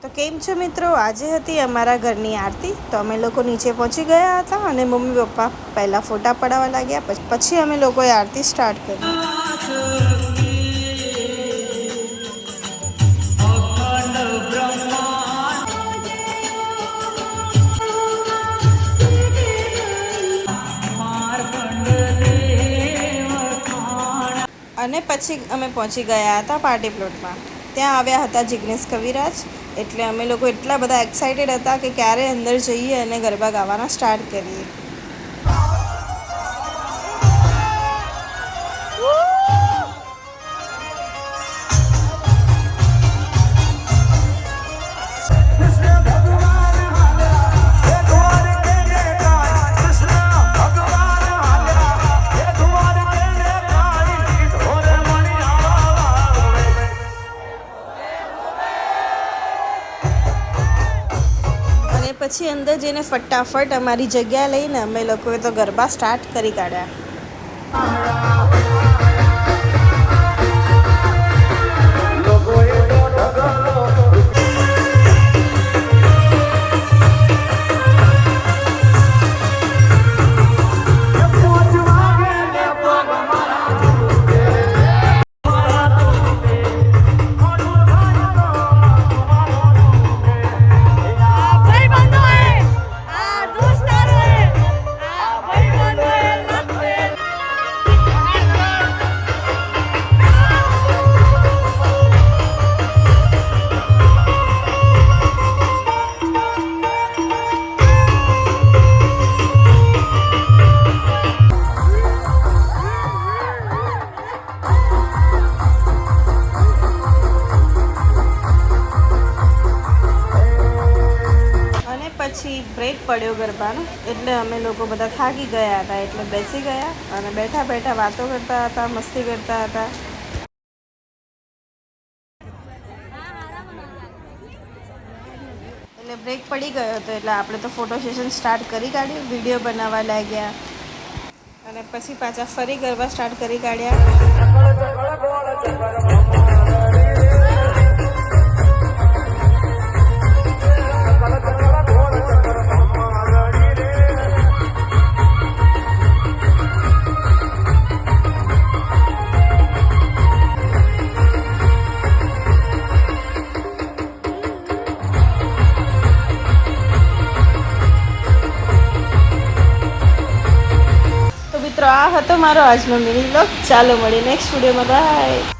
તો કેમ છો મિત્રો, આજે હતી અમારા ઘરની આરતી। તો અમે લોકો નીચે પહોંચી ગયા હતા અને મમ્મી પપ્પા પહેલાં ફોટા પડાવવા લાગ્યા, પછી અમે લોકોએ આરતી સ્ટાર્ટ કરી। અને પછી અમે પહોંચી ગયા હતા પાર્ટી પ્લોટમાં। ત્યાં આવ્યા હતા જિગ્નેશ કવિરાજ, એટલે અમે લોકો એટલા બધા એક્સાઇટેડ હતા કે ક્યારે અંદર જઈએ અને ગરબા ગાવાના સ્ટાર્ટ કરીએ। પછી અંદર જઈને ફટાફટ અમારી જગ્યા લઈને અમે લોકોએ તો ગરબા સ્ટાર્ટ કરી કાઢ્યા। પછી બ્રેક પડ્યો ગરબાનો, એટલે અમે લોકો બધા થાકી ગયા હતા, એટલે બેસી ગયા અને બેઠા બેઠા વાતો કરતા હતા, મસ્તી કરતા હતા। એટલે બ્રેક પડી ગયો હતો, એટલે આપણે તો ફોટો સેશન સ્ટાર્ટ કરી કાઢ્યું, વિડીયો બનાવવા લાગ્યા અને પછી પાછા ફરી ગરબા સ્ટાર્ટ કરી કાઢ્યા। મિત્રો, આ હતો મારો આજનો મિની વ્લોગ। ચાલો મળીએ નેક્સ્ટ વિડીયોમાં, બાય।